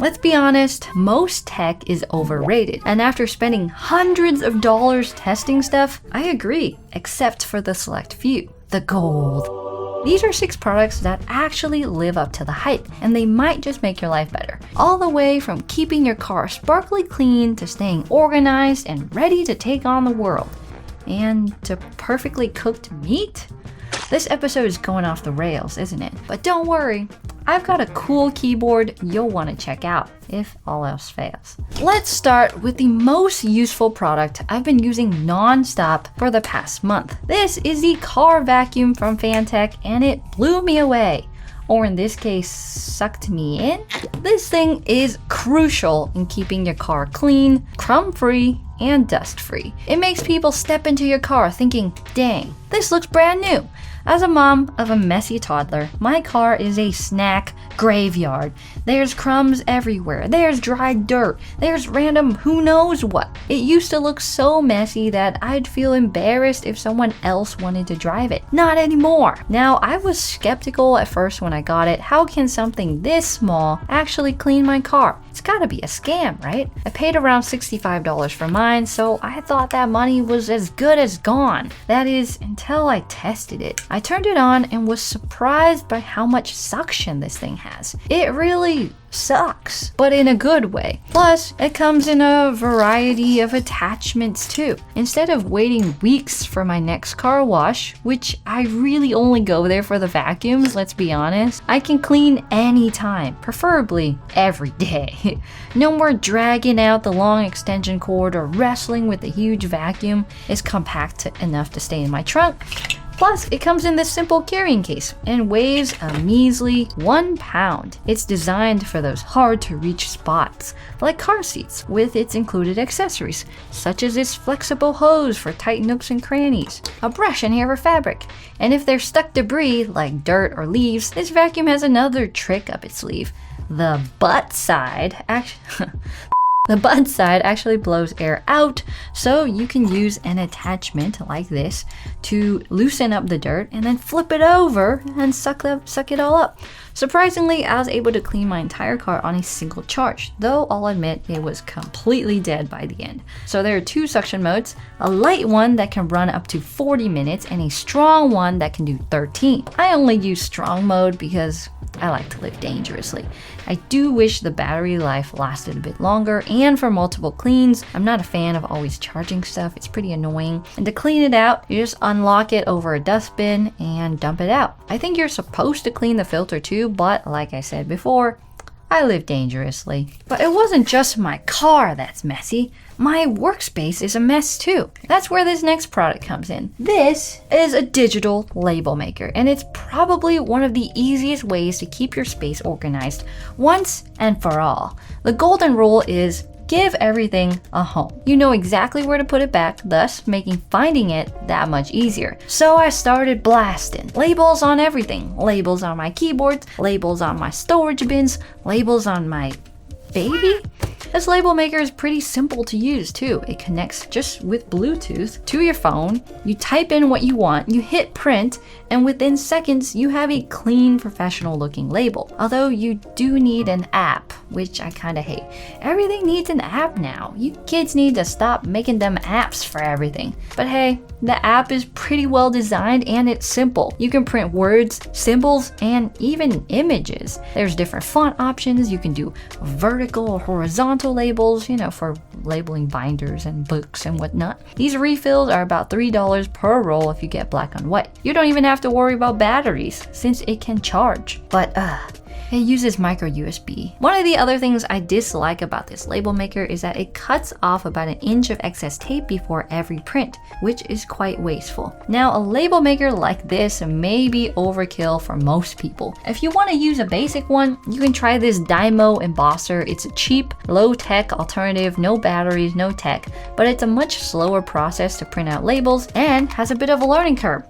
Let's be honest, most tech is overrated. And after spending hundreds of dollars testing stuff, I agree, except for the select few. The gold. These are 6 products that actually live up to the hype, and they might just make your life better. All the way from keeping your car sparkly clean to staying organized and ready to take on the world. And to perfectly cooked meat? This episode is going off the rails, isn't it? But don't worry, I've got a cool keyboard you'll want to check out if all else fails. Let's start with the most useful product I've been using non-stop for the past month. This is the car vacuum from Fantech, and it blew me away. Or in this case, sucked me in. This thing is crucial in keeping your car clean, crumb-free, and dust-free. It makes people step into your car thinking, dang, this looks brand new. As a mom of a messy toddler, my car is a snack graveyard. There's crumbs everywhere, there's dry dirt, there's random who knows what. It used to look so messy that I'd feel embarrassed if someone else wanted to drive it. Not anymore. Now, I was skeptical at first when I got it. How can something this small actually clean my car? It's gotta be a scam, right? I paid around $65 for mine, so I thought that money was as good as gone. That is, until I tested it. I turned it on and was surprised by how much suction this thing has. It really sucks, but in a good way. Plus, it comes in a variety of attachments too. Instead of waiting weeks for my next car wash, which I really only go there for the vacuums, let's be honest, I can clean anytime, preferably every day. No more dragging out the long extension cord or wrestling with the huge vacuum. It's compact enough to stay in my trunk. Plus, it comes in this simple carrying case and weighs a measly 1 pound. It's designed for those hard to reach spots, like car seats, with its included accessories, such as this flexible hose for tight nooks and crannies, a brush and hair for fabric. And if there's stuck debris, like dirt or leaves, this vacuum has another trick up its sleeve. The butt side actually blows air out, so you can use an attachment like this to loosen up the dirt and then flip it over and suck it all up. Surprisingly, I was able to clean my entire car on a single charge, though I'll admit it was completely dead by the end. So there are 2 suction modes, a light one that can run up to 40 minutes and a strong one that can do 13. I only use strong mode because I like to live dangerously. I do wish the battery life lasted a bit longer, and for multiple cleans. I'm not a fan of always charging stuff, it's pretty annoying. And to clean it out, you just unlock it over a dustbin and dump it out. I think you're supposed to clean the filter too, but like I said before, I live dangerously. But it wasn't just my car that's messy. My workspace is a mess too. That's where this next product comes in. This is a digital label maker, and it's probably one of the easiest ways to keep your space organized once and for all. The golden rule is give everything a home. You know exactly where to put it back, thus making finding it that much easier. So I started blasting labels on everything. Labels on my keyboards, labels on my storage bins, labels on my baby. This label maker is pretty simple to use too. It connects just with Bluetooth to your phone. You type in what you want, you hit print, and within seconds you have a clean, professional looking label. Although you do need an app, which I kinda hate. Everything needs an app now. You kids need to stop making them apps for everything. But hey, the app is pretty well designed and it's simple. You can print words, symbols, and even images. There's different font options. You can do vertical or horizontal labels, for labeling binders and books and whatnot. These refills are about $3 per roll if you get black on white. You don't even have to worry about batteries since it can charge. But it uses micro USB. One of the other things I dislike about this label maker is that it cuts off about 1 inch of excess tape before every print, which is quite wasteful. Now, a label maker like this may be overkill for most people. If you want to use a basic one, you can try this Dymo embosser. It's a cheap, low-tech alternative, no batteries, no tech, but it's a much slower process to print out labels and has a bit of a learning curve.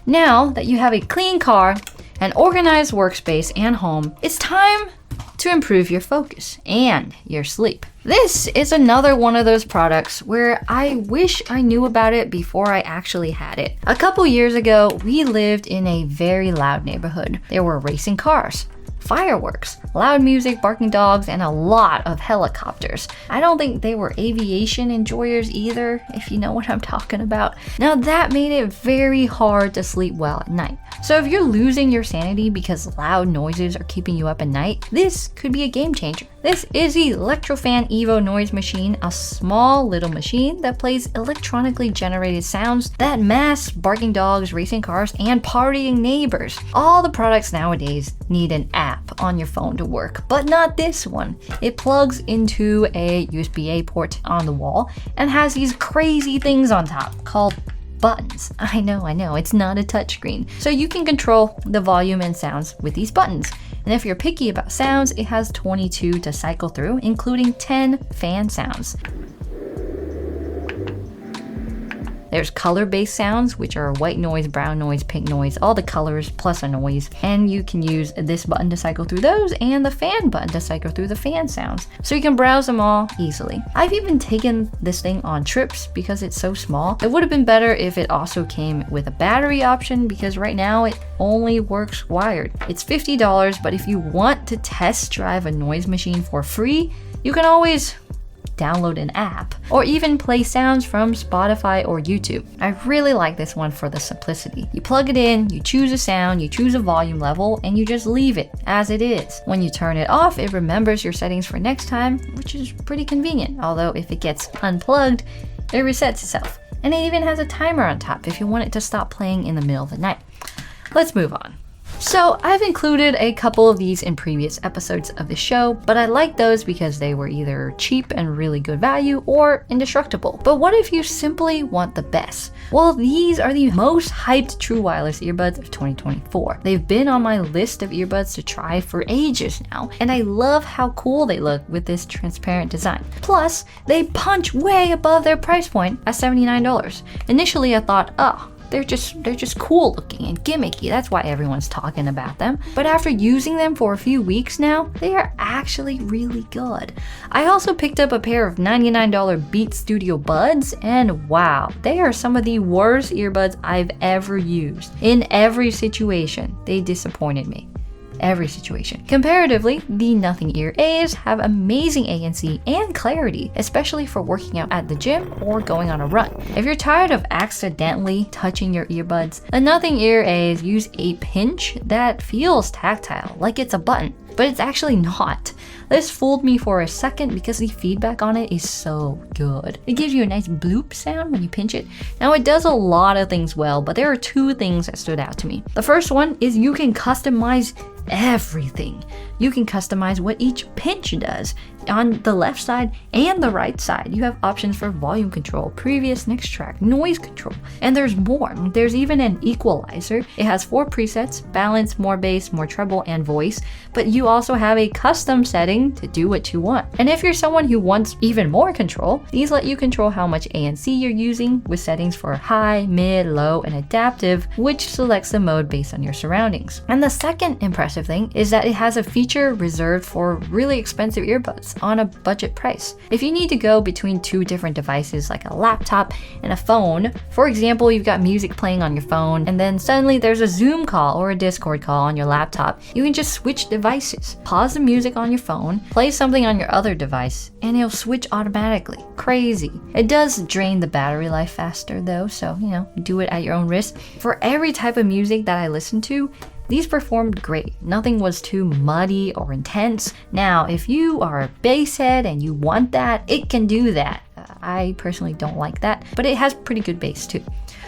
Now that you have a clean car, an organized workspace and home, it's time to improve your focus and your sleep. This is another one of those products where I wish I knew about it before I actually had it. A couple years ago, we lived in a very loud neighborhood. There were racing cars, fireworks, loud music, barking dogs, and a lot of helicopters. I don't think they were aviation enjoyers either, if you know what I'm talking about. Now that made it very hard to sleep well at night. So if you're losing your sanity because loud noises are keeping you up at night, this could be a game changer. This is the Electrofan Evo Noise Machine, a small little machine that plays electronically generated sounds that mask barking dogs, racing cars, and partying neighbors. All the products nowadays need an app on your phone to work, but not this one. It plugs into a USB-A port on the wall and has these crazy things on top called buttons. I know, it's not a touchscreen. So you can control the volume and sounds with these buttons. And if you're picky about sounds, it has 22 to cycle through, including 10 fan sounds. There's color-based sounds, which are white noise, brown noise, pink noise, all the colors plus a noise. And you can use this button to cycle through those and the fan button to cycle through the fan sounds. So you can browse them all easily. I've even taken this thing on trips because it's so small. It would have been better if it also came with a battery option because right now it only works wired. It's $50, but if you want to test drive a noise machine for free, you can always download an app, or even play sounds from Spotify or YouTube. I really like this one for the simplicity. You plug it in, you choose a sound, you choose a volume level, and you just leave it as it is. When you turn it off, it remembers your settings for next time, which is pretty convenient, although if it gets unplugged, it resets itself. And it even has a timer on top if you want it to stop playing in the middle of the night. Let's move on. So I've included a couple of these in previous episodes of the show, but I like those because they were either cheap and really good value or indestructible. But what if you simply want the best? Well, these are the most hyped true wireless earbuds of 2024. They've been on my list of earbuds to try for ages now, and I love how cool they look with this transparent design. Plus, they punch way above their price point at $79. Initially, I thought, oh, they're just cool looking and gimmicky. That's why everyone's talking about them. But after using them for a few weeks now, they are actually really good. I also picked up a pair of $99 Beats Studio Buds, and wow, they are some of the worst earbuds I've ever used. In every situation, they disappointed me. Every situation. Comparatively, the Nothing Ear A's have amazing ANC and clarity, especially for working out at the gym or going on a run. If you're tired of accidentally touching your earbuds, the Nothing Ear A's use a pinch that feels tactile, like it's a button, but it's actually not. This fooled me for a second because the feedback on it is so good. It gives you a nice bloop sound when you pinch it. Now it does a lot of things well, but there are two things that stood out to me. The first one is you can customize everything. You can customize what each pinch does. On the left side and the right side, you have options for volume control, previous, next track, noise control, and there's more. There's even an equalizer. It has 4 presets: balance, more bass, more treble, and voice, but you also have a custom setting to do what you want. And if you're someone who wants even more control, these let you control how much ANC you're using with settings for high, mid, low, and adaptive, which selects the mode based on your surroundings. And the second impressive thing is that it has a feature reserved for really expensive earbuds on a budget price. If you need to go between 2 different devices like a laptop and a phone, for example, you've got music playing on your phone and then suddenly there's a Zoom call or a Discord call on your laptop, you can just switch devices. Pause the music on your phone, play something on your other device, and it'll switch automatically. Crazy. It does drain the battery life faster though, so do it at your own risk. For every type of music that I listen to, these performed great. Nothing was too muddy or intense. Now, if you are a bass head and you want that, it can do that. I personally don't like that, but it has pretty good bass too.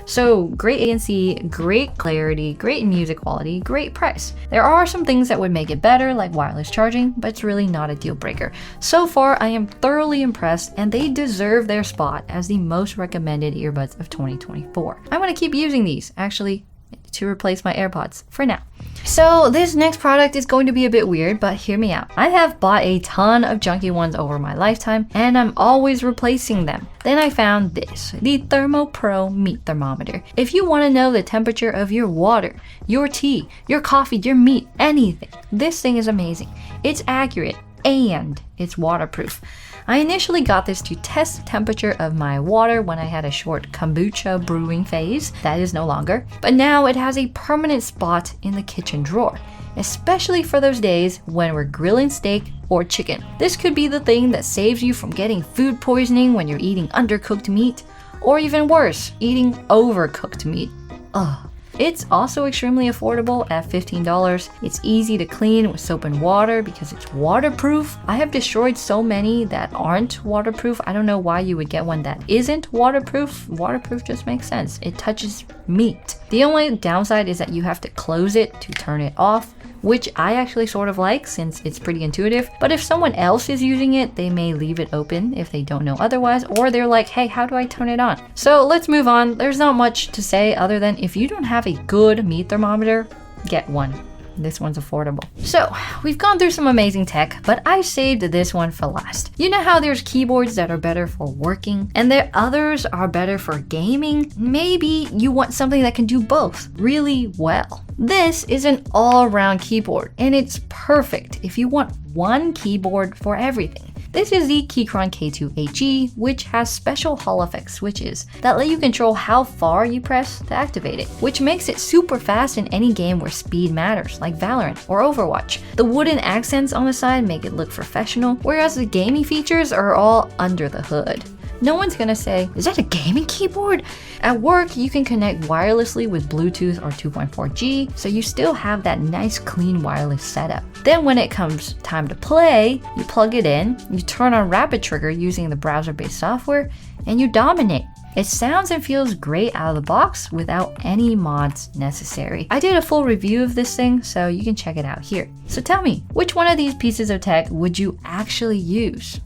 So great ANC, great clarity, great music quality, great price. There are some things that would make it better, like wireless charging, but it's really not a deal breaker. So far, I am thoroughly impressed, and they deserve their spot as the most recommended earbuds of 2024. I'm gonna keep using these, actually, to replace my AirPods for now. So this next product is going to be a bit weird, but hear me out. I have bought a ton of junky ones over my lifetime, and I'm always replacing them. Then I found this, the ThermoPro Meat Thermometer. If you want to know the temperature of your water, your tea, your coffee, your meat, anything, this thing is amazing. It's accurate and it's waterproof. I initially got this to test the temperature of my water when I had a short kombucha brewing phase. That is no longer. But now it has a permanent spot in the kitchen drawer. especially for those days when we're grilling steak or chicken. This could be the thing that saves you from getting food poisoning when you're eating undercooked meat, or even worse, eating overcooked meat. Ugh. It's also extremely affordable at $15. It's easy to clean with soap and water because it's waterproof. I have destroyed so many that aren't waterproof. I don't know why you would get one that isn't waterproof. Waterproof just makes sense. It touches meat. The only downside is that you have to close it to turn it off, which I actually sort of like since it's pretty intuitive. But if someone else is using it, they may leave it open if they don't know otherwise, or they're like, hey, how do I turn it on? So let's move on. There's not much to say other than if you don't have a good meat thermometer, get one. This one's affordable. So we've gone through some amazing tech, but I saved this one for last. You know how there's keyboards that are better for working and there others are better for gaming? Maybe you want something that can do both really well. This is an all-around keyboard and it's perfect if you want one keyboard for everything. This is the Keychron K2HE, which has special Hall effect switches that let you control how far you press to activate it, which makes it super fast in any game where speed matters, like Valorant or Overwatch. The wooden accents on the side make it look professional, whereas the gaming features are all under the hood. No one's gonna say, is that a gaming keyboard? At work, you can connect wirelessly with Bluetooth or 2.4G, so you still have that nice clean wireless setup. Then when it comes time to play, you plug it in, you turn on Rapid Trigger using the browser-based software, and you dominate. It sounds and feels great out of the box without any mods necessary. I did a full review of this thing, so you can check it out here. So tell me, which one of these pieces of tech would you actually use?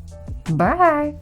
Bye!